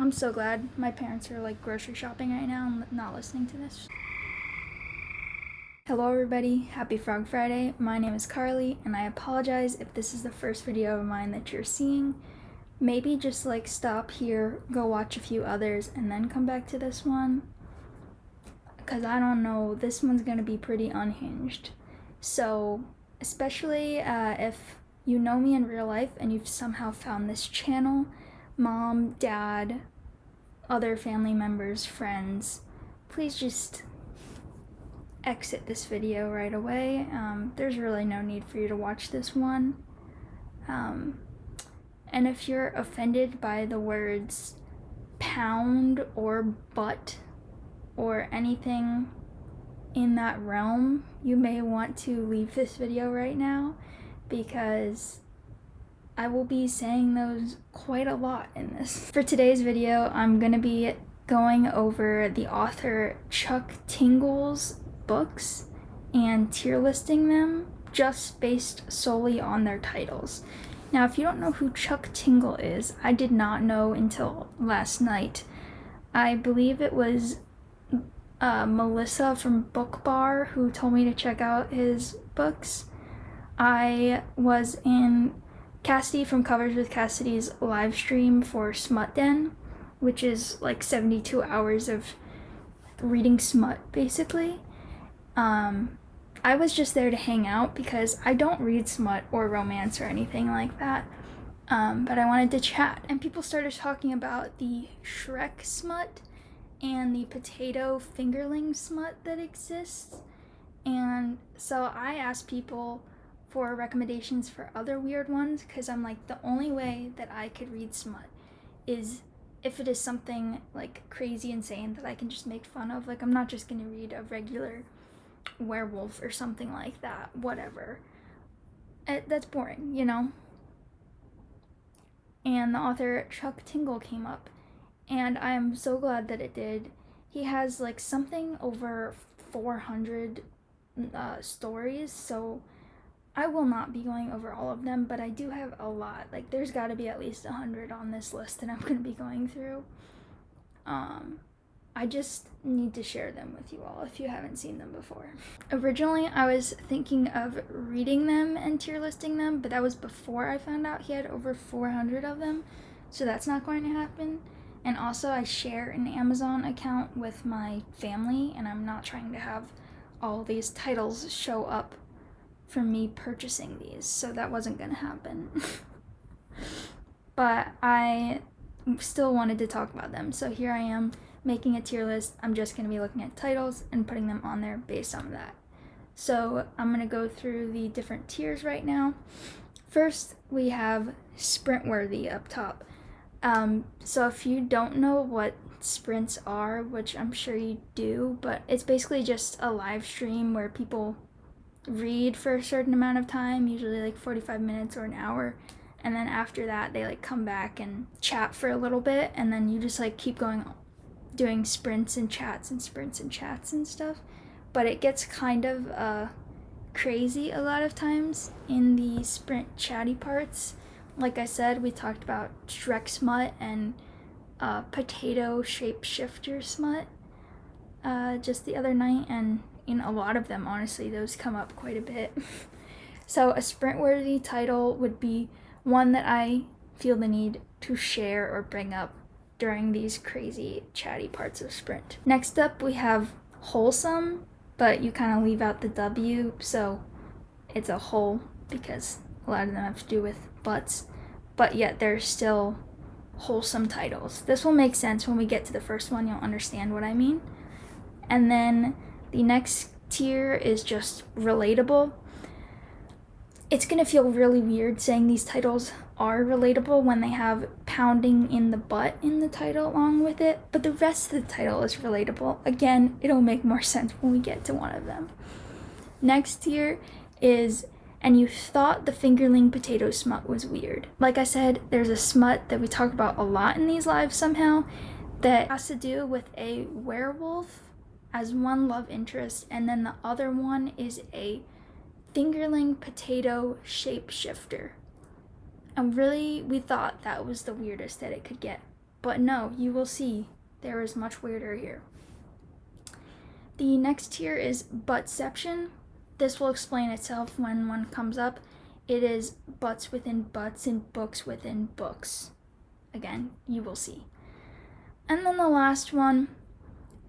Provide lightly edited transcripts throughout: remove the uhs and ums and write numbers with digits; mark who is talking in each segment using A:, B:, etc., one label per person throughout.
A: I'm so glad my parents are like grocery shopping right now and not listening to this. Hello everybody, happy Frog Friday. My name is Carly and I apologize if this is the first video of mine that you're seeing. Maybe just like stop here, go watch a few others and then come back to this one. Because I don't know, this one's gonna be pretty unhinged. So, especially if you know me in real life and you've somehow found this channel, mom, dad, other family members, friends, please just exit this video right away. There's really no need for you to watch this one. And if you're offended by the words pound or butt or anything in that realm, you may want to leave this video right now, because I will be saying those quite a lot in this. For today's video, I'm gonna be going over the author Chuck Tingle's books and tier listing them just based solely on their titles. Now, if you don't know who Chuck Tingle is, I did not know until last night. I believe it was Melissa from Book Bar who told me to check out his books. I was in Cassidy from Covers with Cassidy's live stream for Smut Den, which is like 72 hours of reading smut, basically. I was just there to hang out because I don't read smut or romance or anything like that, but I wanted to chat, and people started talking about the Shrek smut and the potato fingerling smut that exists, and so I asked people for recommendations for other weird ones, because I'm like, the only way that I could read smut is if it is something like crazy insane that I can just make fun of. Like, I'm not just gonna read a regular werewolf or something like that, whatever. That's boring, you know? And the author Chuck Tingle came up, and I am so glad that it did. He has like something over 400 stories, so I will not be going over all of them, but I do have a lot. Like, there's got to be at least 100 on this list that I'm going to be going through. I just need to share them with you all if you haven't seen them before. Originally, I was thinking of reading them and tier listing them, but that was before I found out he had over 400 of them, so that's not going to happen. And also, I share an Amazon account with my family, and I'm not trying to have all these titles show up for me purchasing these, so that wasn't going to happen. But I still wanted to talk about them, so here I am making a tier list. I'm just going to be looking at titles and putting them on there based on that. So I'm going to go through the different tiers right now. First, we have sprint worthy up top. So if you don't know what sprints are, which I'm sure you do, but it's basically just a live stream where people read for a certain amount of time, usually like 45 minutes or an hour, and then after that they like come back and chat for a little bit, and then you just like keep going doing sprints and chats and sprints and chats and stuff. But it gets kind of crazy a lot of times in the sprint chatty parts. Like I said, we talked about Shrek smut and potato shapeshifter smut just the other night, and in a lot of them, honestly, those come up quite a bit. So a sprint-worthy title would be one that I feel the need to share or bring up during these crazy chatty parts of sprint. Next up, we have wholesome, but you kind of leave out the W, so it's a whole, because a lot of them have to do with butts, but yet they're still wholesome titles. This will make sense when we get to the first one. You'll understand what I mean. And then the next tier is just relatable. It's gonna feel really weird saying these titles are relatable when they have pounding in the butt in the title along with it, but the rest of the title is relatable. Again, it'll make more sense when we get to one of them. Next tier is, and you thought the fingerling potato smut was weird. Like I said, there's a smut that we talk about a lot in these lives somehow that has to do with a werewolf as one love interest, and then the other one is a fingerling potato shapeshifter. And really, we thought that was the weirdest that it could get. But no, you will see there is much weirder here. The next tier is buttception. This will explain itself when one comes up. It is butts within butts and books within books. Again, you will see. And then the last one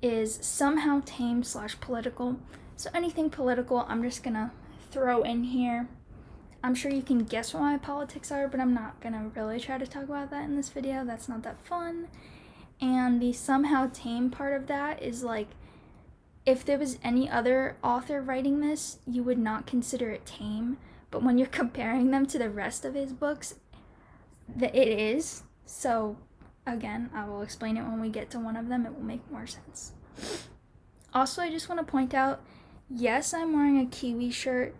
A: is somehow tame / political. So anything political, I'm just gonna throw in here. I'm sure you can guess what my politics are, but I'm not gonna really try to talk about that in this video. That's not that fun. And the somehow tame part of that is like, if there was any other author writing this, you would not consider it tame. But when you're comparing them to the rest of his books, it is. So again, I will explain it when we get to one of them. It will make more sense. Also, I just want to point out, yes, I'm wearing a kiwi shirt.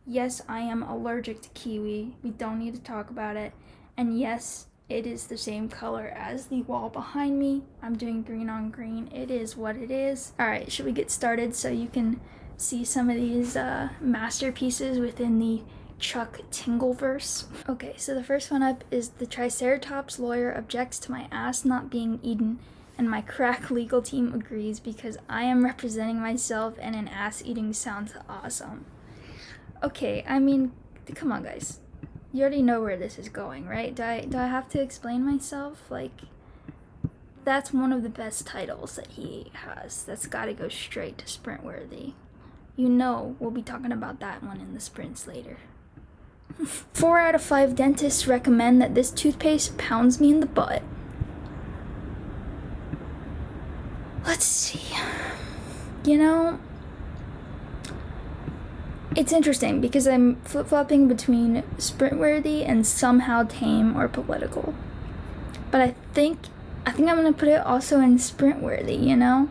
A: Yes, I am allergic to kiwi. We don't need to talk about it. And yes, it is the same color as the wall behind me. I'm doing green on green. It is what it is. All right, should we get started so you can see some of these masterpieces within the Chuck Tingle verse? Okay, so the first one up is the Triceratops lawyer objects to my ass not being eaten, and my crack legal team agrees because I am representing myself and an ass eating sounds awesome. Okay, I mean, come on, guys. You already know where this is going, right? Do I have to explain myself? Like, that's one of the best titles that he has. That's got to go straight to sprint worthy. You know, we'll be talking about that one in the sprints later. 4 out of 5 dentists recommend that this toothpaste pounds me in the butt. Let's see. You know, it's interesting because I'm flip-flopping between sprint-worthy and somehow tame or political. But I think I'm going to put it also in sprint-worthy, you know?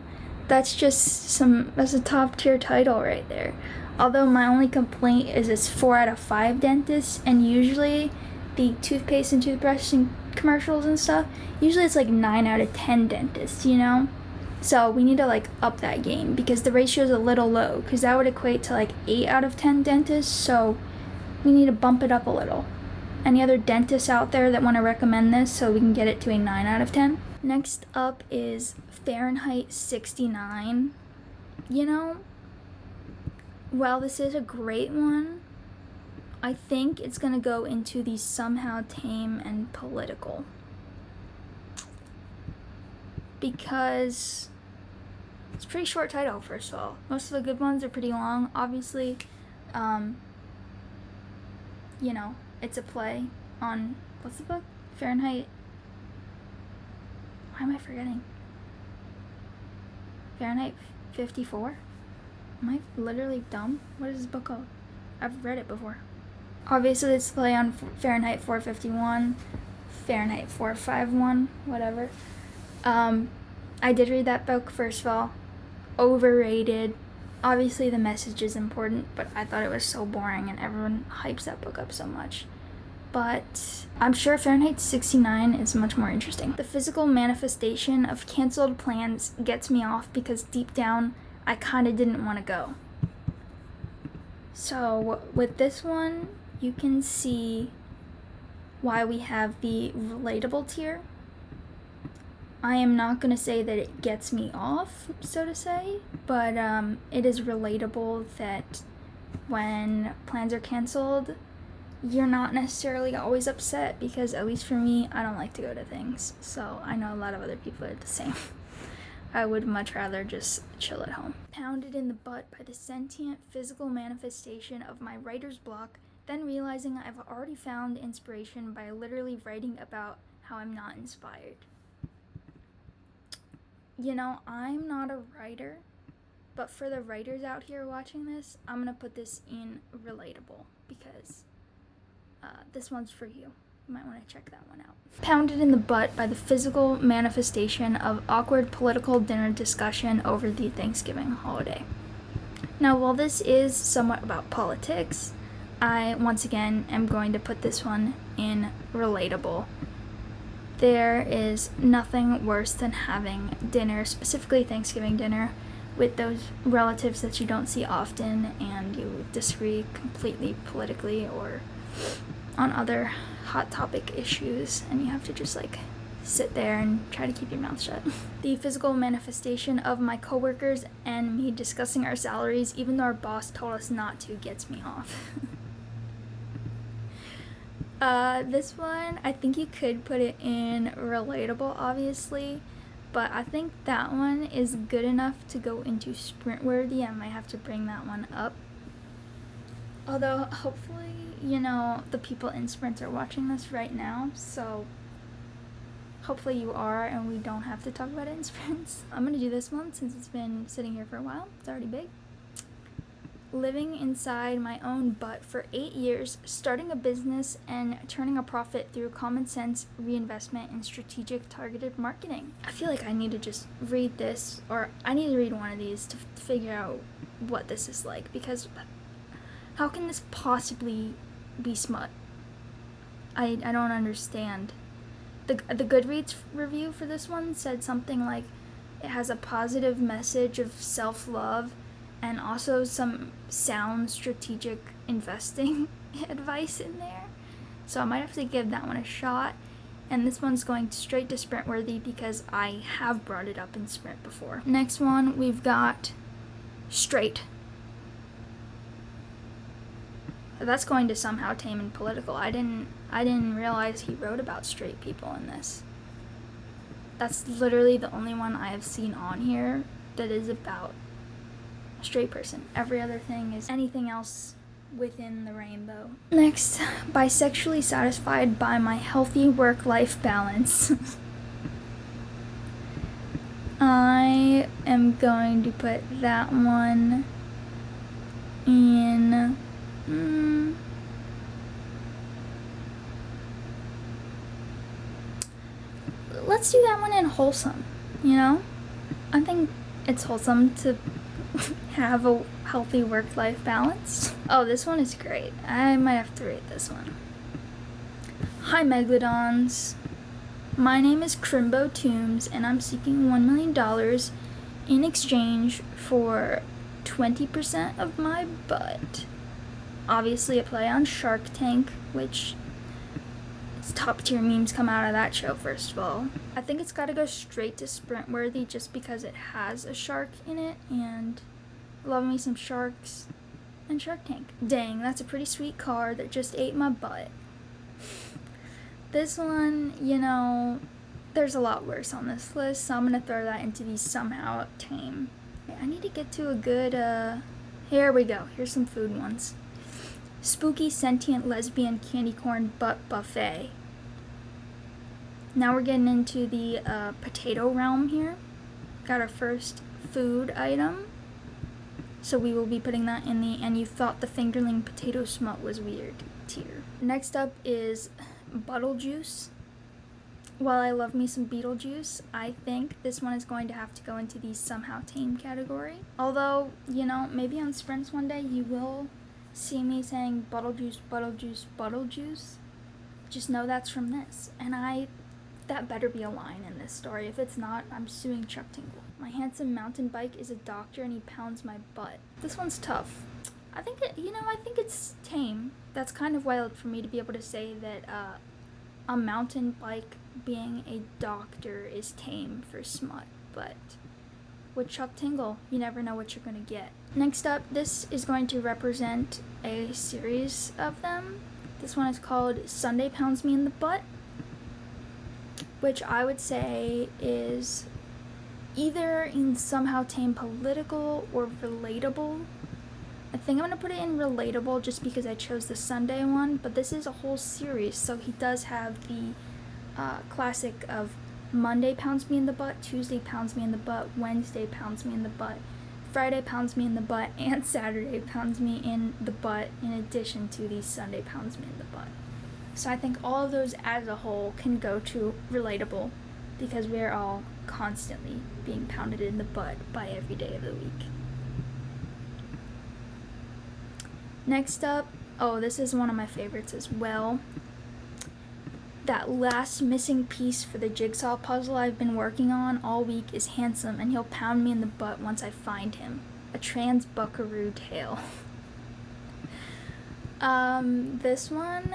A: That's a top-tier title right there. Although my only complaint is it's 4 out of 5 dentists, and usually the toothpaste and toothbrushing commercials and stuff, usually it's like 9 out of 10 dentists, you know? So we need to like up that game because the ratio is a little low, because that would equate to like 8 out of 10 dentists. So we need to bump it up a little. Any other dentists out there that want to recommend this so we can get it to a 9 out of 10? Next up is Fahrenheit 69. You know, while this is a great one, I think it's going to go into the somehow tame and political. Because it's a pretty short title, first of all. Most of the good ones are pretty long. Obviously, you know, it's a play on, what's the book? Fahrenheit. Why am I forgetting? Fahrenheit 54? Am I literally dumb? What is this book called? I've read it before. Obviously, it's a play on Fahrenheit 451, Fahrenheit 451, whatever. I did read that book, first of all. Overrated. Obviously the message is important, but I thought it was so boring and everyone hypes that book up so much. But I'm sure Fahrenheit 69 is much more interesting. The physical manifestation of canceled plans gets me off because deep down I kind of didn't want to go. So with this one, you can see why we have the relatable tier. I am not going to say that it gets me off, so to say, but it is relatable that when plans are canceled, you're not necessarily always upset because, at least for me, I don't like to go to things. So I know a lot of other people are the same. I would much rather just chill at home. Pounded in the butt by the sentient physical manifestation of my writer's block, then realizing I've already found inspiration by literally writing about how I'm not inspired. You know, I'm not a writer, but for the writers out here watching this, I'm going to put this in relatable because this one's for you. You might want to check that one out. Pounded in the butt by the physical manifestation of awkward political dinner discussion over the Thanksgiving holiday. Now, while this is somewhat about politics, I, once again, am going to put this one in relatable. There is nothing worse than having dinner, specifically Thanksgiving dinner, with those relatives that you don't see often and you disagree completely politically or on other hot topic issues, and you have to just like sit there and try to keep your mouth shut. The physical manifestation of my coworkers and me discussing our salaries, even though our boss told us not to, gets me off. This one, I think you could put it in relatable, obviously, but I think that one is good enough to go into sprint worthy. I might have to bring that one up. Although, hopefully, you know, the people in Sprint are watching this right now, so hopefully you are, and we don't have to talk about it in Sprints. I'm gonna do this one since it's been sitting here for a while. It's already big. Living inside my own butt for 8 years, starting a business and turning a profit through common sense reinvestment and strategic targeted marketing. I feel like I need to just read this, or I need to read one of these to figure out what this is like, because how can this possibly be smut? I don't understand. The Goodreads review for this one said something like it has a positive message of self-love and also some sound strategic investing advice in there. So I might have to give that one a shot. And this one's going straight to sprint worthy because I have brought it up in sprint before. Next one, we've got straight. That's going to somehow tame and political. I didn't realize he wrote about straight people in this. That's literally the only one I have seen on here that is about a straight person. Every other thing is anything else within the rainbow. Next, bisexually satisfied by my healthy work-life balance. I am going to put that one in let's do that one in wholesome, you know? I think it's wholesome to have a healthy work-life balance. Oh, this one is great. I might have to rate this one. Hi, Megalodons. My name is Crimbo Toombs, and I'm seeking $1 million in exchange for 20% of my butt. Obviously a play on Shark Tank, which top tier memes come out of that show, first of all. I think it's gotta go straight to sprint worthy just because it has a shark in it, and love me some sharks and Shark Tank. Dang, that's a pretty sweet car that just ate my butt. This one, you know, there's a lot worse on this list, so I'm gonna throw that into the somehow tame. I need to get to a good, here we go. Here's some food ones. Spooky sentient lesbian candy corn butt buffet. Now we're getting into the potato realm here. Got our first food item. So we will be putting that in the and you thought the fingerling potato smut was weird tier. Next up is Beetlejuice. While I love me some Beetlejuice, I think this one is going to have to go into the somehow tame category. Although, you know, maybe on sprints one day you will see me saying Beetlejuice, Beetlejuice, Beetlejuice. Just know that's from this. And that better be a line in this story. If it's not, I'm suing Chuck Tingle. My handsome mountain bike is a doctor and he pounds my butt. This one's tough. I think it's tame. That's kind of wild for me to be able to say that a mountain bike being a doctor is tame for smut, but with Chuck Tingle, you never know what you're gonna get. Next up, this is going to represent a series of them. This one is called Sunday Pounds Me in the Butt, which I would say is either in somehow tame political or relatable. I think I'm gonna put it in relatable just because I chose the Sunday one, but this is a whole series, so he does have the classic of Monday pounds me in the butt, Tuesday pounds me in the butt, Wednesday pounds me in the butt, Friday pounds me in the butt, and Saturday pounds me in the butt, in addition to the Sunday pounds me in the butt. So I think all of those as a whole can go to relatable because we are all constantly being pounded in the butt by every day of the week. Next up, oh, this is one of my favorites as well. That last missing piece for the jigsaw puzzle I've been working on all week is handsome, and he'll pound me in the butt once I find him. A trans buckaroo tale. This one,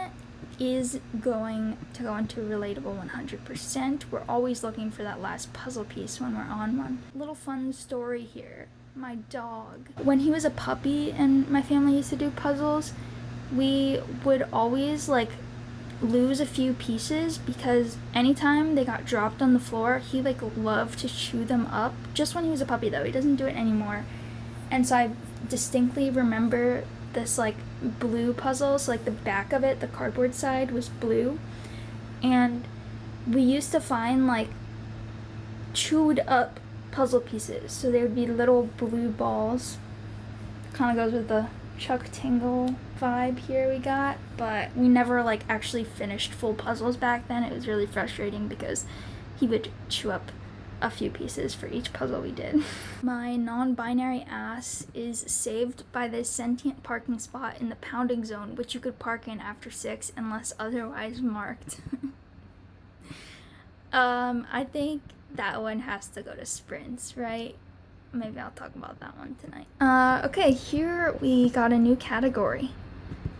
A: is going to go into relatable 100%. We're always looking for that last puzzle piece when we're on one. Little fun story here. My dog, when he was a puppy and my family used to do puzzles, we would always like lose a few pieces because anytime they got dropped on the floor, he like loved to chew them up. Just when he was a puppy though, he doesn't do it anymore. And so I distinctly remember this like blue puzzle, so like the back of it, the cardboard side was blue, and we used to find like chewed up puzzle pieces, so they would be little blue balls. Kind of goes with the Chuck Tingle vibe here we got, but we never like actually finished full puzzles back then. It was really frustrating because he would chew up a few pieces for each puzzle we did. My non-binary ass is saved by this sentient parking spot in the pounding zone, which you could park in after 6 unless otherwise marked. I think that one has to go to sprints, right? Maybe I'll talk about that one tonight. Okay, here we got a new category.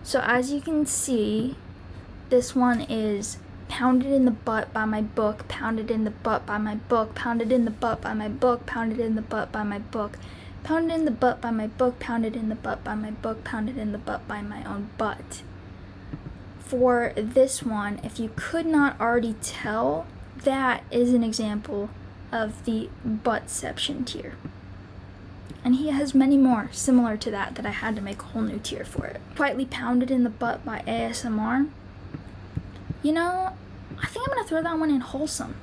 A: So as you can see, this one is pounded in the butt by my book, pounded in the butt by my book, pounded in the butt by my book, pounded in the butt by my book, pounded in the butt by my book, pounded in the butt by my book, pounded in the butt by my own butt. For this one, if you could not already tell, that is an example of the buttception tier. And he has many more similar to that I had to make a whole new tier for it. Quietly pounded in the butt by ASMR. You know, I think I'm gonna throw that one in wholesome.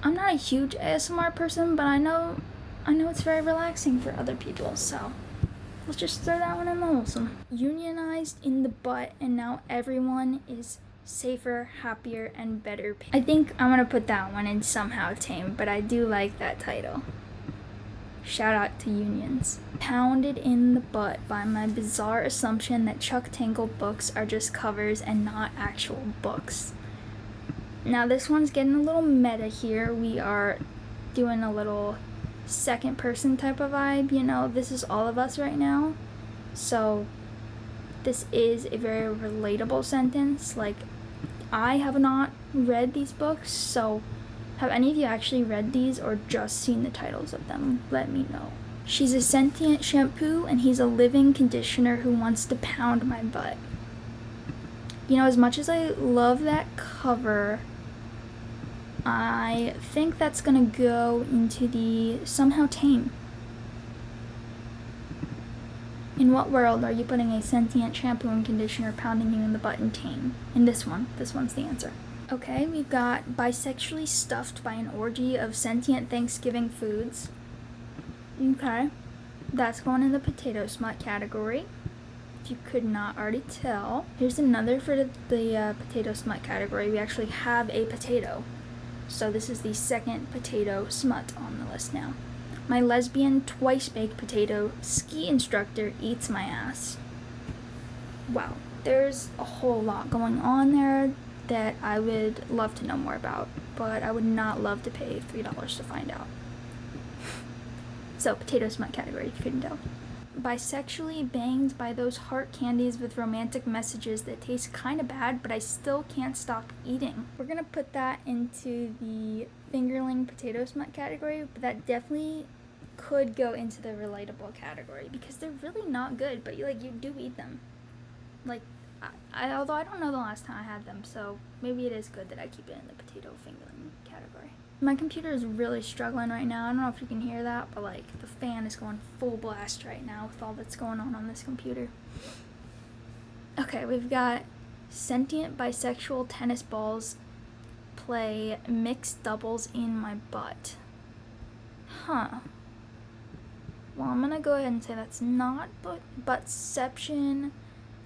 A: I'm not a huge ASMR person, but I know it's very relaxing for other people, so let's just throw that one in the wholesome. Unionized in the butt, and now everyone is safer, happier, and better. I think I'm gonna put that one in somehow tame, but I do like that title. Shout out to unions. Pounded in the butt by my bizarre assumption that Chuck Tingle books are just covers and not actual books. Now this one's getting a little meta here. We are doing a little second person type of vibe, you know, this is all of us right now. So this is a very relatable sentence. Like, I have not read these books, so have any of you actually read these or just seen the titles of them? Let me know. She's a sentient shampoo and he's a living conditioner who wants to pound my butt. You know, as much as I love that cover, I think that's gonna go into the somehow tame. In what world are you putting a sentient shampoo and conditioner pounding you in the butt and tame? In this one's the answer. Okay, we've got bisexually stuffed by an orgy of sentient Thanksgiving foods. Okay, that's going in the potato smut category, if you could not already tell. Here's another for the potato smut category. We actually have a potato. So this is the second potato smut on the list now. My lesbian twice-baked potato ski instructor eats my ass. Wow, there's a whole lot going on there that I would love to know more about, but I would not love to pay $3 to find out. So, potato smut category, if you couldn't tell. Bisexually banged by those heart candies with romantic messages that taste kind of bad, but I still can't stop eating. We're gonna put that into the fingerling potato smut category, but that definitely could go into the relatable category because they're really not good, but you do eat them. Like, although I don't know the last time I had them, so maybe it is good that I keep it in the potato fingerling category. My computer is really struggling right now. I don't know if you can hear that, but like the fan is going full blast right now with all that's going on this computer. Okay, we've got sentient bisexual tennis balls play mixed doubles in my butt. Huh. Well, I'm gonna go ahead and say that's not buttception,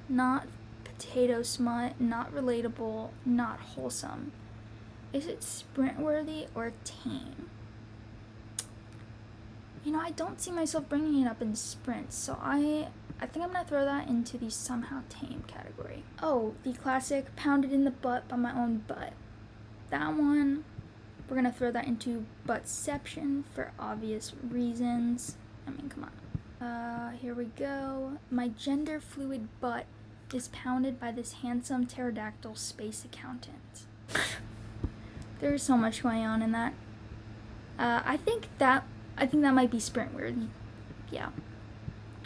A: not potato smut, not relatable, not wholesome. Is it sprint worthy or tame? You know, I don't see myself bringing it up in sprints, so I think I'm gonna throw that into the somehow tame category. Oh, the classic pounded in the butt by my own butt. That one, we're gonna throw that into buttception for obvious reasons. I mean, come on. Here we go. My gender fluid butt is pounded by this handsome pterodactyl space accountant. There's so much going on in that. I think that might be sprint worthy. Yeah.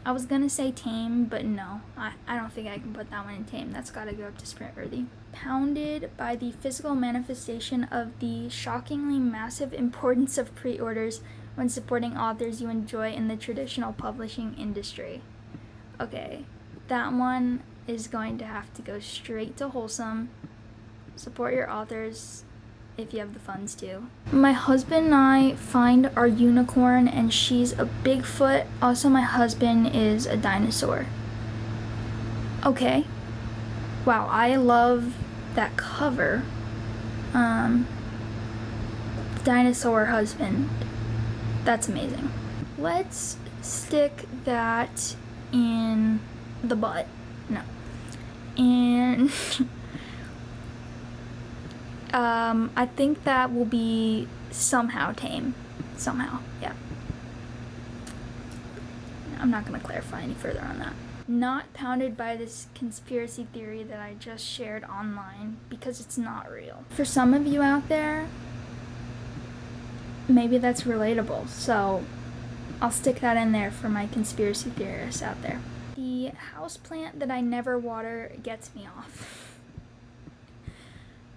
A: I was gonna say tame, but no. I don't think I can put that one in tame. That's gotta go up to sprint worthy. Pounded by the physical manifestation of the shockingly massive importance of pre-orders when supporting authors you enjoy in the traditional publishing industry. Okay, that one is going to have to go straight to wholesome. Support your authors if you have the funds to. My husband and I find our unicorn, and she's a Bigfoot. Also, my husband is a dinosaur. Okay. Wow, I love that cover. Dinosaur husband. That's amazing. Let's stick that in the butt. No. And I think that will be somehow tame. Somehow, yeah. I'm not going to clarify any further on that. Not pounded by this conspiracy theory that I just shared online, because it's not real. For some of you out there, maybe that's relatable, so I'll stick that in there for my conspiracy theorists out there. The houseplant that I never water gets me off.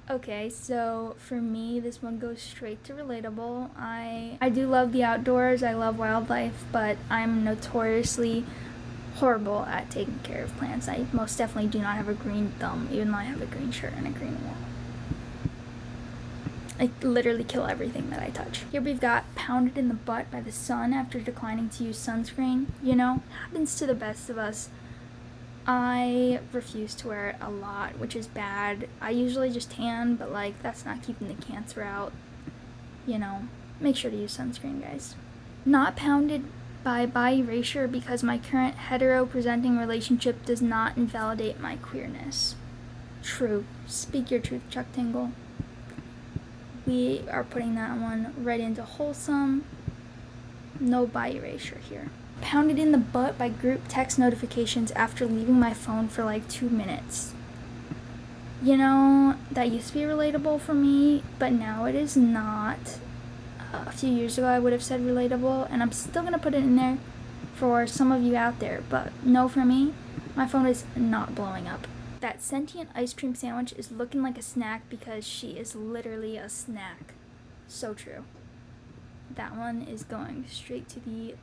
A: Okay, so for me, this one goes straight to relatable. I do love the outdoors, I love wildlife, but I'm notoriously horrible at taking care of plants. I most definitely do not have a green thumb, even though I have a green shirt and a green wall. I literally kill everything that I touch. Here we've got pounded in the butt by the sun after declining to use sunscreen. You know, happens to the best of us. I refuse to wear it a lot, which is bad. I usually just tan, but like that's not keeping the cancer out. You know, make sure to use sunscreen, guys. Not pounded by erasure because my current hetero-presenting relationship does not invalidate my queerness. True. Speak your truth, Chuck Tingle. We are putting that one right into wholesome. No by erasure here. Pounded in the butt by group text notifications after leaving my phone for like 2 minutes. You know, that used to be relatable for me, but now it is not. A few years ago I would have said relatable, and I'm still gonna put it in there for some of you out there, but no, for me, my phone is not blowing up. That sentient ice cream sandwich is looking like a snack because she is literally a snack. So true. That one is going straight to the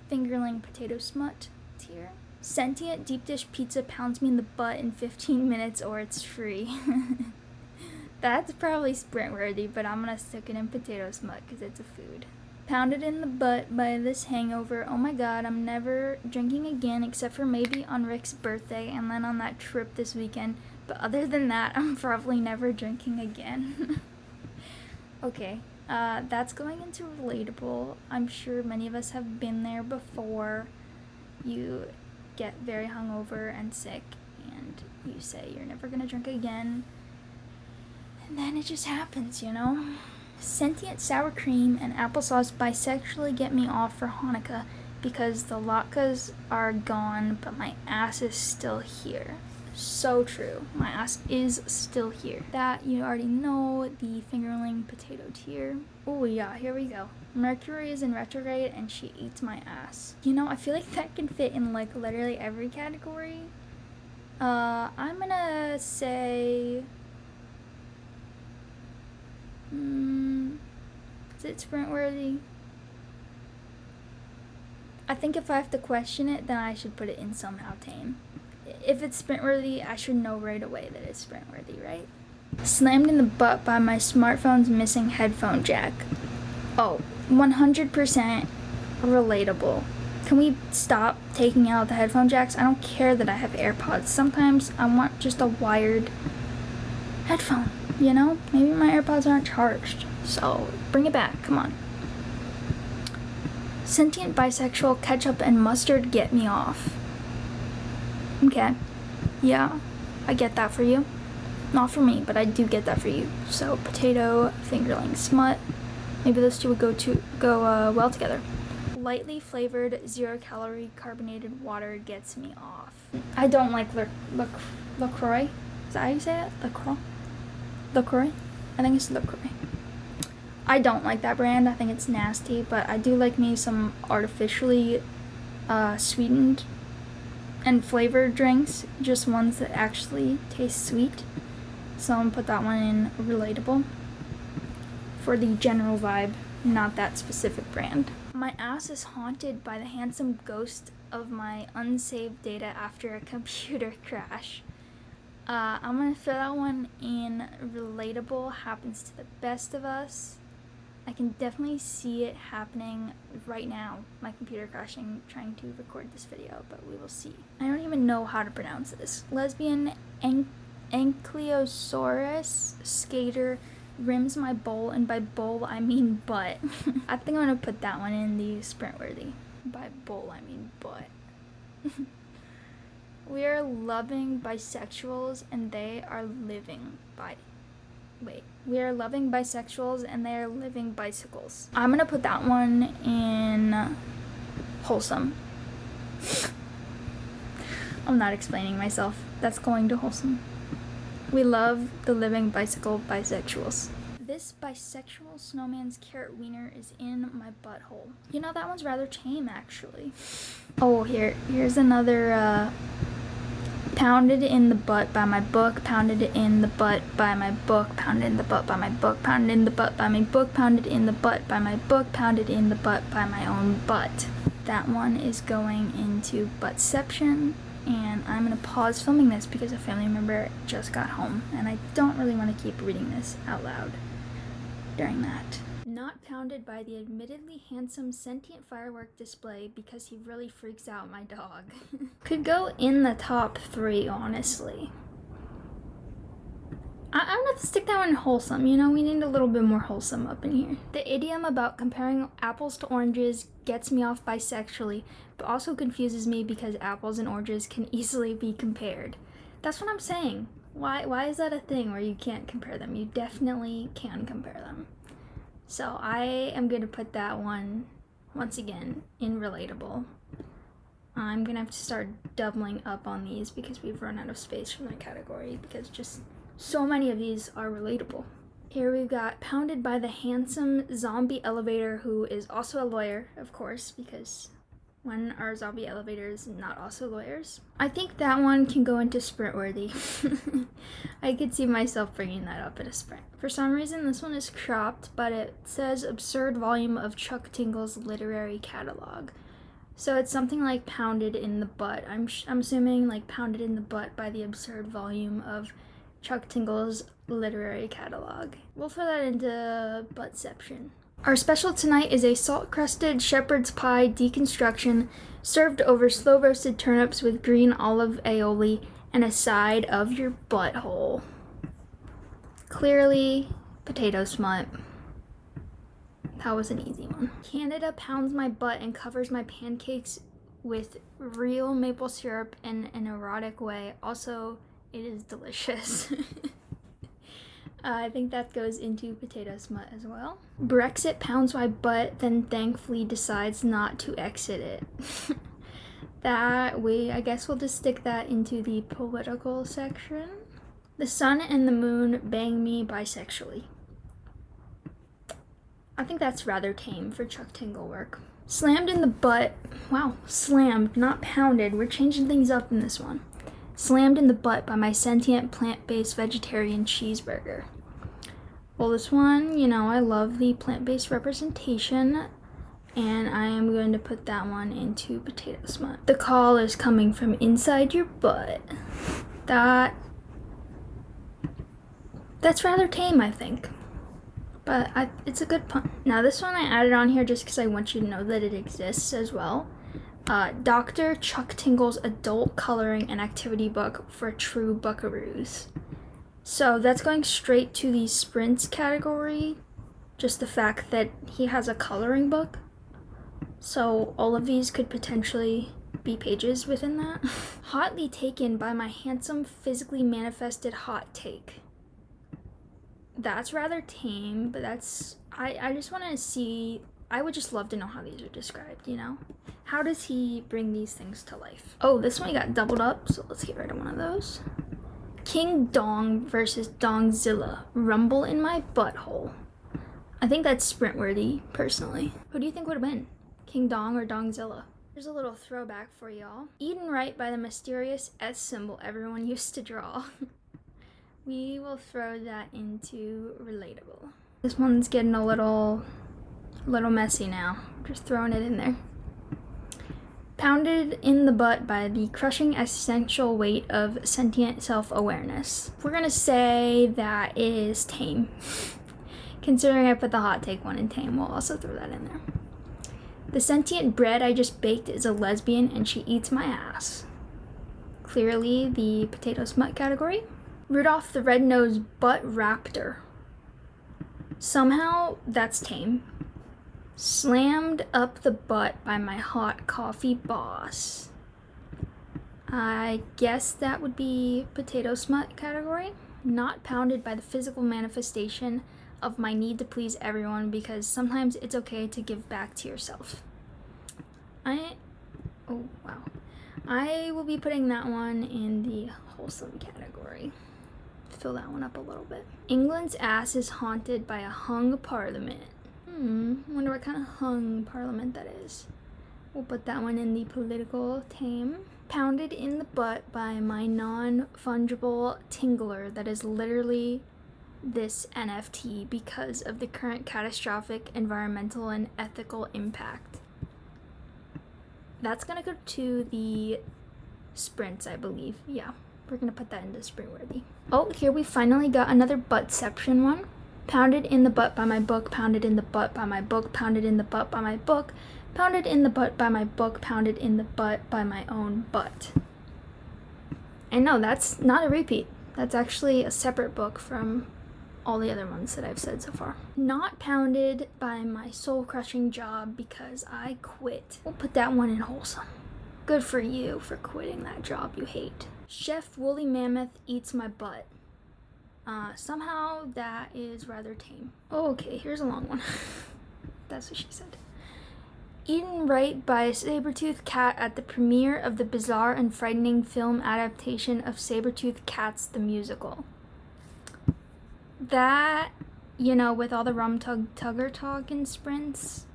A: fingerling potato smut tier. Sentient deep dish pizza pounds me in the butt in 15 minutes or it's free. That's probably sprint worthy, but I'm gonna stick it in potato smut because it's a food. Pounded in the butt by this hangover. Oh my god, I'm never drinking again except for maybe on Rick's birthday and then on that trip this weekend. But other than that, I'm probably never drinking again. Okay, that's going into relatable. I'm sure many of us have been there before. You get very hungover and sick and you say you're never gonna drink again. And then it just happens, you know? Sentient sour cream and applesauce bisexually get me off for Hanukkah because the latkes are gone, but my ass is still here. So true. My ass is still here. That you already know, the fingerling potato tier. Oh yeah, here we go. Mercury is in retrograde and she eats my ass. You know, I feel like that can fit in like literally every category. I'm gonna say... is it sprint worthy? I think if I have to question it, then I should put it in somehow tame. If it's sprint worthy, I should know right away that it's sprint worthy, right? Slammed in the butt by my smartphone's missing headphone jack. Oh, 100% relatable. Can we stop taking out the headphone jacks? I don't care that I have AirPods. Sometimes I want just a wired headphone. You know, maybe my AirPods aren't charged, so bring it back, come on. Sentient bisexual ketchup and mustard get me off. Okay, yeah, I get that for you. Not for me, but I do get that for you. So potato, fingerling, smut, maybe those two would go well together. lightly flavored 0-calorie carbonated water gets me off. I don't like LaCroix. Is that how you say it? LaCroix? I think it's LaCroix. I don't like that brand. I think it's nasty, but I do like me some artificially sweetened and flavored drinks, just ones that actually taste sweet. So I'm gonna put that one in relatable for the general vibe, not that specific brand. My ass is haunted by the handsome ghost of my unsaved data after a computer crash. I'm gonna throw that one in relatable. Happens to the best of us. I can definitely see it happening right now. My computer crashing trying to record this video, but we will see. I don't even know how to pronounce this. Lesbian Ankylosaurus skater rims my bowl, and by bowl I mean butt. I think I'm gonna put that one in the sprint worthy. By bowl I mean butt. We are loving bisexuals and they are living we are loving bisexuals and they are living bicycles. I'm gonna put that one in wholesome. I'm not explaining myself. That's going to wholesome. We love the living bicycle bisexuals. This bisexual snowman's carrot wiener is in my butthole. You know, that one's rather tame, actually. Oh, here's another, pounded in the butt by my book, pounded in the butt by my book, pounded in the butt by my book, pounded in the butt by my book, pounded in the butt by my book, pounded in the butt by my own butt. That one is going into buttception, and I'm gonna pause filming this because a family member just got home, and I don't really want to keep reading this out loud during that. Not pounded by the admittedly handsome sentient firework display because he really freaks out my dog. Could go in the top 3, honestly. I'm gonna have to stick that one in wholesome. You know, we need a little bit more wholesome up in here. The idiom about comparing apples to oranges gets me off bisexually, but also confuses me because apples and oranges can easily be compared. That's what I'm saying. Why is that a thing where you can't compare them? You definitely can compare them. So I am going to put that one, once again, in relatable. I'm going to have to start doubling up on these because we've run out of space for that category because just so many of these are relatable. Here we've got pounded by the handsome zombie elevator who is also a lawyer, of course, because when are zombie elevators not also lawyers? I think that one can go into sprint worthy. I could see myself bringing that up in a sprint. For some reason, this one is cropped, but it says absurd volume of Chuck Tingle's literary catalog. So it's something like pounded in the butt. I'm assuming like pounded in the butt by the absurd volume of Chuck Tingle's literary catalog. We'll throw that into buttception. Our special tonight is a salt-crusted shepherd's pie deconstruction served over slow-roasted turnips with green olive aioli and a side of your butthole. Clearly, potato smut. That was an easy one. Canada pounds my butt and covers my pancakes with real maple syrup in an erotic way. Also, it is delicious. I think that goes into potato smut as well. Brexit pounds my butt, then thankfully decides not to exit it. I guess we'll just stick that into the political section. The sun and the moon bang me bisexually. I think that's rather tame for Chuck Tingle work. Slammed in the butt. Wow, slammed, not pounded. We're changing things up in this one. Slammed in the butt by my sentient plant-based vegetarian cheeseburger. Well, this one, you know, I love the plant-based representation, and I am going to put that one into potato smut. The call is coming from inside your butt. That's rather tame, I think. But it's a good pun. Now, this one I added on here just because I want you to know that it exists as well. Dr. Chuck Tingle's adult coloring and activity book for true buckaroos. So that's going straight to the sprints category. Just the fact that he has a coloring book. So all of these could potentially be pages within that. Hotly taken by my handsome, physically manifested hot take. That's rather tame, but I just want to see I would just love to know how these are described, you know? How does he bring these things to life? Oh, this one got doubled up, so let's get rid of one of those. King Dong versus Dongzilla. Rumble in my butthole. I think that's sprint worthy, personally. Who do you think would win? King Dong or Dongzilla? Here's a little throwback for y'all. Eaten right by the mysterious S symbol everyone used to draw. We will throw that into relatable. This one's getting a little messy now. Just throwing it in there. Pounded in the butt by the crushing essential weight of sentient self-awareness. We're gonna say that is tame. Considering I put the hot take one in tame, we'll also throw that in there. The sentient bread I just baked is a lesbian and she eats my ass. Clearly the potato smut category. Rudolph the Red-Nosed Butt Raptor. Somehow that's tame. Slammed up the butt by my hot coffee boss. I guess that would be potato smut category. Not pounded by the physical manifestation of my need to please everyone because sometimes it's okay to give back to yourself. I will be putting that one in the wholesome category. Fill that one up a little bit. England's ass is haunted by a hung parliament. Wonder what kind of hung parliament that is. We'll put that one in the political tame. Pounded in the butt by my non-fungible tingler that is literally this NFT because of the current catastrophic environmental and ethical impact. That's gonna go to the sprints, I believe. Yeah, we're gonna put that into sprint worthy. Oh, here we finally got another buttception one. Pounded in the butt by my book, pounded in the butt by my book, pounded in the butt by my book, pounded in the butt by my book, pounded in the butt by my own butt. And no, that's not a repeat. That's actually a separate book from all the other ones that I've said so far. Not pounded by my soul-crushing job because I quit. We'll put that one in wholesome. Good for you for quitting that job you hate. Chef Woolly Mammoth eats my butt. Somehow that is rather tame. Oh, okay, here's a long one. That's what she said. Eaten right by a saber-toothed cat at the premiere of the bizarre and frightening film adaptation of Saber-Toothed Cats the Musical. That, you know, with all the rum-tugger talk in sprints,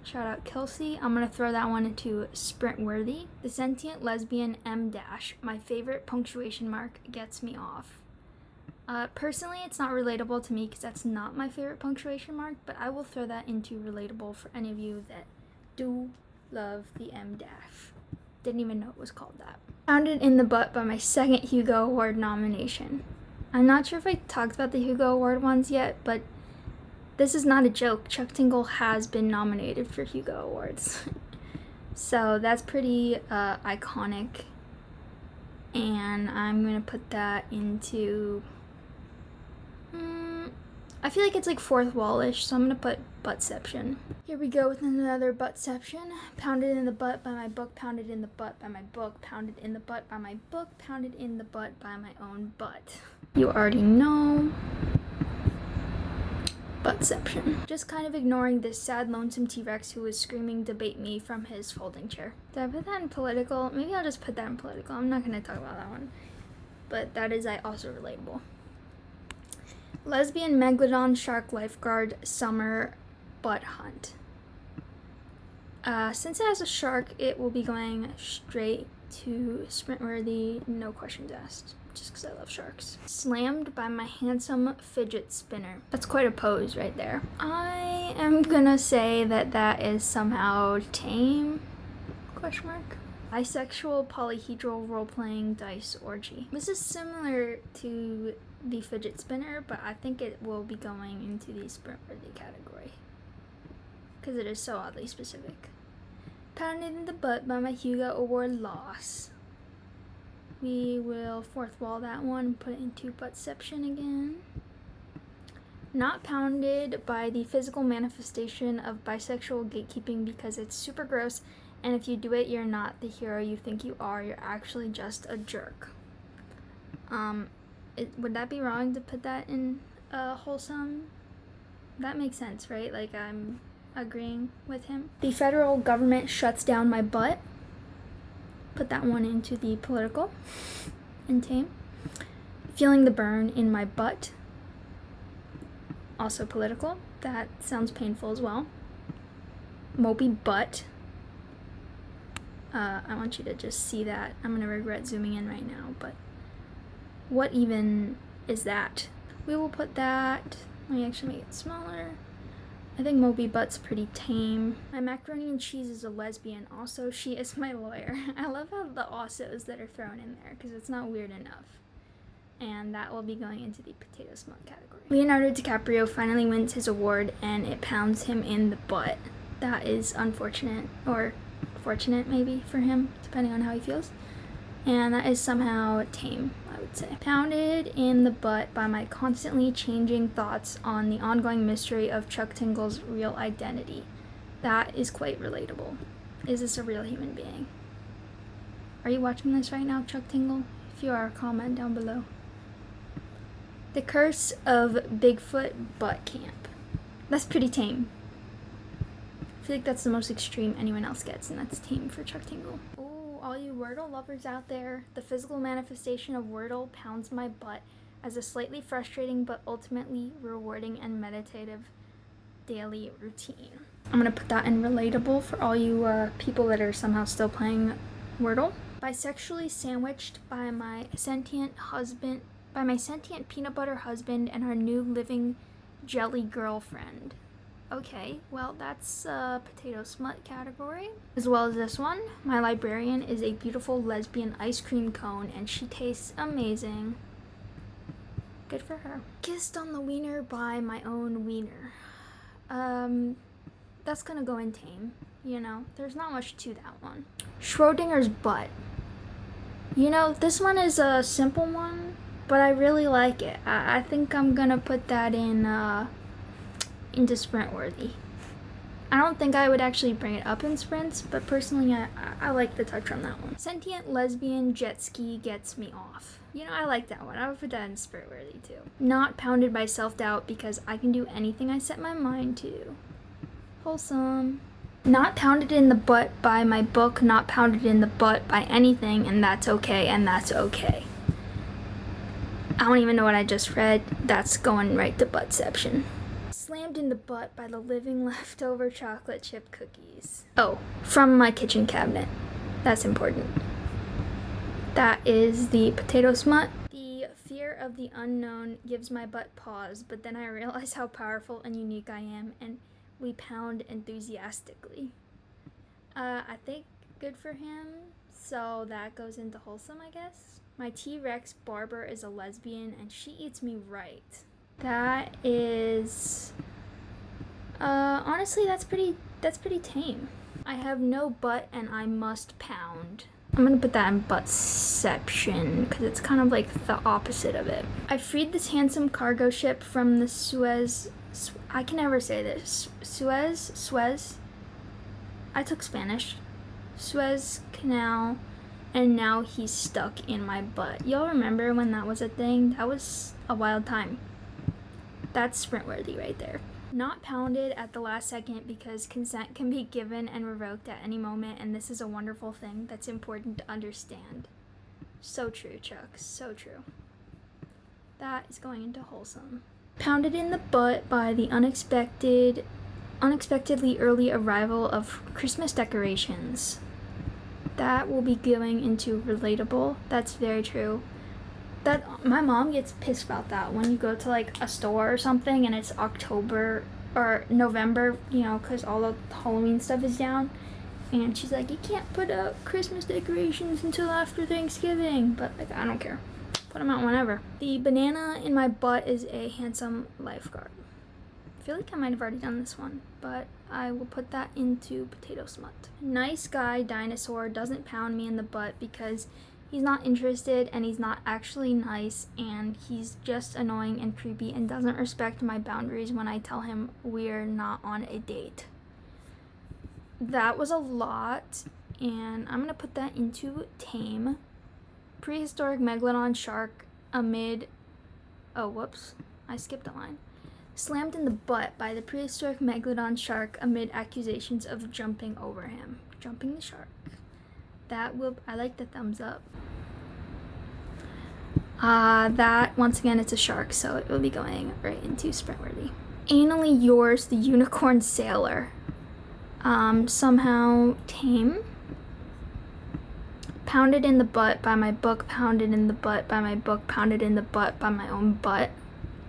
A: shout out Kelsey, I'm gonna throw that one into sprint worthy. The sentient lesbian M dash, my favorite punctuation mark, gets me off. Personally, it's not relatable to me because that's not my favorite punctuation mark, but I will throw that into relatable for any of you that do love the M dash. Didn't even know it was called that. Pounded in the butt by my second Hugo Award nomination. I'm not sure if I talked about the Hugo Award ones yet, but this is not a joke. Chuck Tingle has been nominated for Hugo Awards. So that's pretty iconic. And I'm going to put that into... I feel like it's like fourth wall-ish, so I'm going to put buttception. Here we go with another buttception. Pounded in the butt by my book, pounded in the butt by my book, pounded in the butt by my book, pounded in the butt by my own butt. You already know. Buttception. Just kind of ignoring this sad, lonesome T-Rex who was screaming debate me from his folding chair. Did I put that in political? Maybe I'll just put that in political. I'm not going to talk about that one. But that is also relatable. Lesbian Megalodon Shark Lifeguard Summer Butt Hunt. Since it has a shark, it will be going straight to sprint worthy, no questions asked. Just because I love sharks. Slammed by my handsome fidget spinner. That's quite a pose right there. I am gonna say that that is somehow tame? Question mark. Bisexual polyhedral role-playing dice orgy. This is similar to the fidget spinner, but I think it will be going into the sprint worthy category because it is so oddly specific. Pounded in the butt by my Hugo Award loss. We will fourth wall that one and put it into buttception again. Not pounded by the physical manifestation of bisexual gatekeeping because it's super gross, and if you do it, you're not the hero you think you are. You're actually just a jerk. Would that be wrong to put that in wholesome? That makes sense, right? Like, I'm agreeing with him. The federal government shuts down my butt. Put that one into the political and tame. Feeling the burn in my butt. Also political. That sounds painful as well. Mopey butt. I want you to just see that. I'm gonna regret zooming in right now, but what even is that? We will put that. Let me actually make it smaller. I think Mopey butt's pretty tame. My macaroni and cheese is a lesbian. Also, she is my lawyer. I love how the alsos that are thrown in there because it's not weird enough. And that will be going into the potato smut category. Leonardo DiCaprio finally wins his award and it pounds him in the butt. That is unfortunate, or fortunate maybe for him, depending on how he feels. And that is somehow tame, I would say. Pounded in the butt by my constantly changing thoughts on the ongoing mystery of Chuck Tingle's real identity. That is quite relatable. Is this a real human being? Are you watching this right now, Chuck Tingle? If you are, comment down below. The Curse of Bigfoot Butt Camp. That's pretty tame. I feel like that's the most extreme anyone else gets, and that's tame for Chuck Tingle. Ooh, all you Wordle lovers out there, the physical manifestation of Wordle pounds my butt as a slightly frustrating but ultimately rewarding and meditative daily routine. I'm gonna put that in relatable for all you people that are somehow still playing Wordle. Bisexually sandwiched by my sentient peanut butter husband and her new living jelly girlfriend. Okay, well that's potato smut category. As well as this one, my librarian is a beautiful lesbian ice cream cone and she tastes amazing. Good for her. Kissed on the wiener by my own wiener. That's gonna go in tame, you know, there's not much to that one. Schrodinger's butt. You know, this one is a simple one, but I really like it. I think I'm gonna put that in into sprint worthy. I don't think I would actually bring it up in sprints, but personally I like the touch on that one. Sentient lesbian jet ski gets me off. You know, I like that one. I would put that in sprint worthy too. Not pounded by self-doubt because I can do anything I set my mind to. Wholesome. Not pounded in the butt by my book, not pounded in the butt by anything, and that's okay, and that's okay. I don't even know what I just read. That's going right to buttception. Slammed in the butt by the living leftover chocolate chip cookies. Oh, from my kitchen cabinet. That's important. That is the potato smut. The fear of the unknown gives my butt pause, but then I realize how powerful and unique I am, and we pound enthusiastically. I think good for him, so that goes into wholesome, I guess. My T-Rex barber is a lesbian and she eats me right. That is honestly that's pretty tame. I have no butt and I must pound. I'm gonna put that in buttception because it's kind of like the opposite of it. I freed this handsome cargo ship from the Suez. I can never say this. Suez. I took Spanish. Suez Canal, and now he's stuck in my butt. Y'all remember when that was a thing? That was a wild time. That's sprint worthy right there. Not pounded at the last second because consent can be given and revoked at any moment, and this is a wonderful thing that's important to understand. So true, Chuck. So true. That is going into wholesome. Pounded in the butt by the unexpectedly early arrival of Christmas decorations. That will be going into relatable. That's very true. That my mom gets pissed about that when you go to like a store or something and it's October or November, you know, because all the Halloween stuff is down, and she's like, you can't put up Christmas decorations until after Thanksgiving. But like, I don't care, put them out whenever. The banana in my butt is a handsome lifeguard. I feel like I might have already done this one, but I will put that into potato smut. Nice guy dinosaur doesn't pound me in the butt because he's not interested and he's not actually nice and he's just annoying and creepy and doesn't respect my boundaries when I tell him we're not on a date. That was a lot, and I'm gonna put that into tame. Prehistoric megalodon shark amid, oh whoops, I skipped a line. Slammed in the butt by the prehistoric megalodon shark amid accusations of jumping over him. Jumping the shark. I like the thumbs up. That, once again, it's a shark, so it will be going right into Sprintworthy. Anally Yours, the Unicorn Sailor. Somehow tame. Pounded in the butt by my book, pounded in the butt by my book, pounded in the butt by my own butt.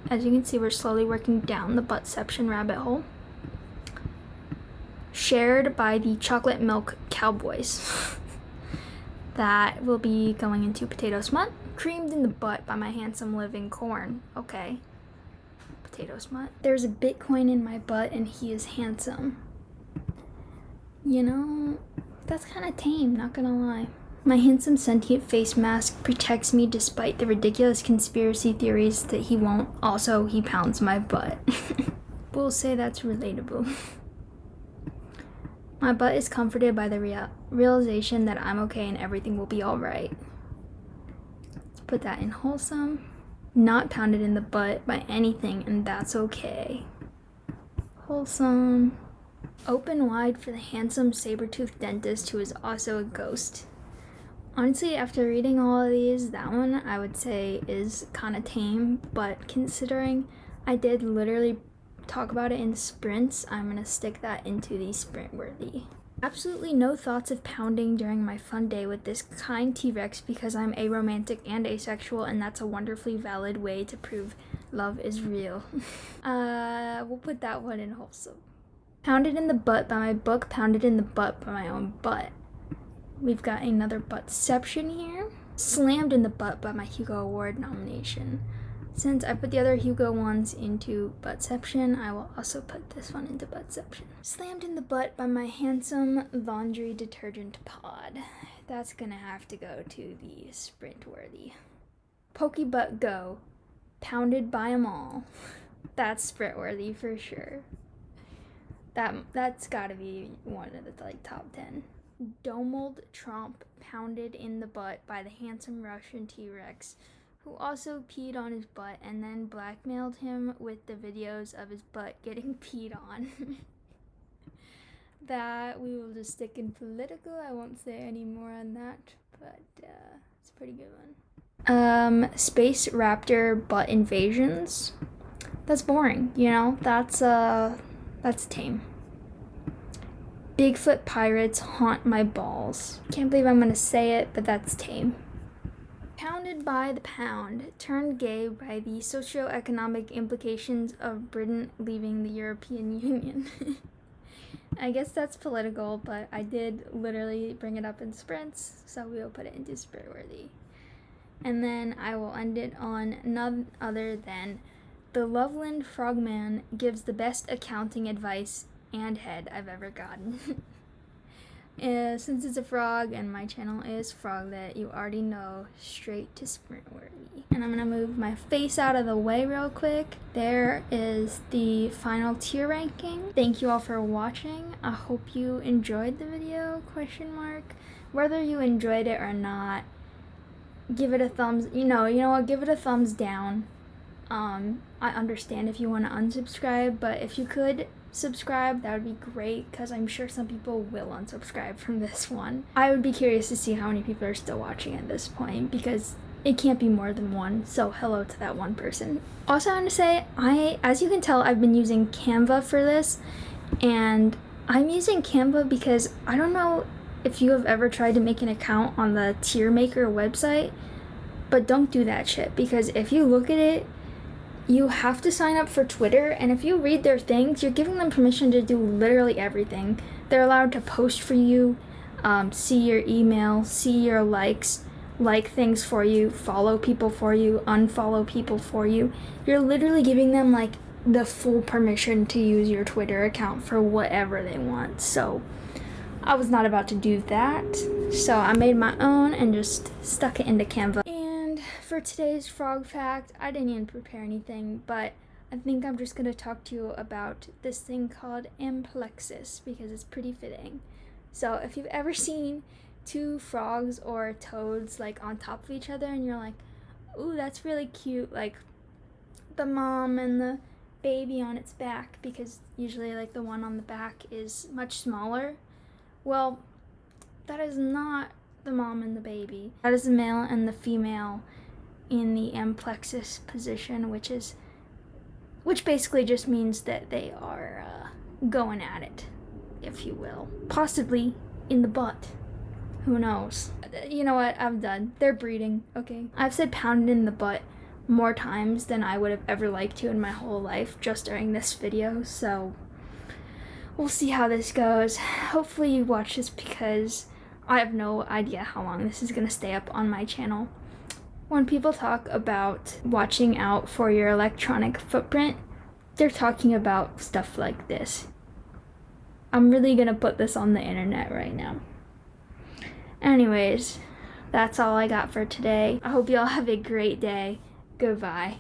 A: As you can see, we're slowly working down the buttception rabbit hole. Shared by the Chocolate Milk Cowboys. That will be going into Potato Smut. Creamed in the butt by my handsome living corn. Okay. Potato Smut. There's a Bitcoin in my butt and he is handsome. You know, that's kind of tame, not gonna lie. My handsome sentient face mask protects me despite the ridiculous conspiracy theories that he won't. Also, he pounds my butt. We'll say that's relatable. My butt is comforted by the realization that I'm okay and everything will be alright. Let's put that in wholesome. Not pounded in the butt by anything, and that's okay. Wholesome. Open wide for the handsome saber-toothed dentist who is also a ghost. Honestly, after reading all of these, that one I would say is kind of tame, but considering I did literally talk about it in sprints, I'm gonna stick that into the sprint worthy. Absolutely no thoughts of pounding during my fun day with this kind T-Rex because I'm aromantic and asexual, and that's a wonderfully valid way to prove love is real. We'll put that one in wholesome. Pounded in the butt by my book, pounded in the butt by my own butt. We've got another buttception here. Slammed in the butt by my Hugo Award nomination. Since I put the other Hugo ones into buttception, I will also put this one into buttception. Slammed in the butt by my handsome laundry detergent pod. That's gonna have to go to the sprint worthy. Pokebutt Go. Pounded by 'em all. That's sprint worthy for sure. That's gotta be one of the top 10. Domold Tromp pounded in the butt by the handsome Russian T-Rex, who also peed on his butt and then blackmailed him with the videos of his butt getting peed on. That we will just stick in political. I won't say any more on that, but it's a pretty good one. Space Raptor butt invasions. That's boring, you know? That's tame. Bigfoot pirates haunt my balls. Can't believe I'm gonna say it, but that's tame. Pounded by the pound, turned gay by the socioeconomic implications of Britain leaving the European Union. I guess that's political, but I did literally bring it up in sprints, so we'll put it into sprint worthy. And then I will end it on none other than the Loveland Frogman gives the best accounting advice and head I've ever gotten. Since it's a frog and my channel is Froglet, you already know, straight to sprint worthy. And I'm gonna move my face out of the way real quick. There is the final tier ranking. Thank you all for watching. I hope you enjoyed the video, ? Whether you enjoyed it or not, give it a thumbs, you know what, give it a thumbs down. I understand if you want to unsubscribe, but if you could subscribe, that would be great, because I'm sure some people will unsubscribe from this one. I would be curious to see how many people are still watching at this point, because it can't be more than one, so hello to that one person. Also, I want to say, as you can tell, I've been using Canva for this, and I'm using Canva because I don't know if you have ever tried to make an account on the Tier Maker website, but don't do that shit, because if you look at it, you have to sign up for Twitter, and if you read their things, you're giving them permission to do literally everything. They're allowed to post for you, see your email, see your likes, like things for you, follow people for you, unfollow people for you. You're literally giving them like the full permission to use your Twitter account for whatever they want. So I was not about to do that, so I made my own and just stuck it into Canva. For today's frog fact, I didn't even prepare anything, but I think I'm just going to talk to you about this thing called amplexus because it's pretty fitting. So if you've ever seen two frogs or toads like on top of each other and you're like, ooh, that's really cute, like the mom and baby on its back, because usually like the one on the back is much smaller. Well, that is not the mom and the baby. That is the male and the female in the amplexus position, which basically just means that they are going at it, if you will. Possibly in the butt. Who knows? You know what? I'm done. They're breeding, okay? I've said pounded in the butt more times than I would have ever liked to in my whole life just during this video, so we'll see how this goes. Hopefully you watch this, because I have no idea how long this is gonna stay up on my channel. When people talk about watching out for your electronic footprint, they're talking about stuff like this. I'm really gonna put this on the internet right now. Anyways, that's all I got for today. I hope you all have a great day. Goodbye.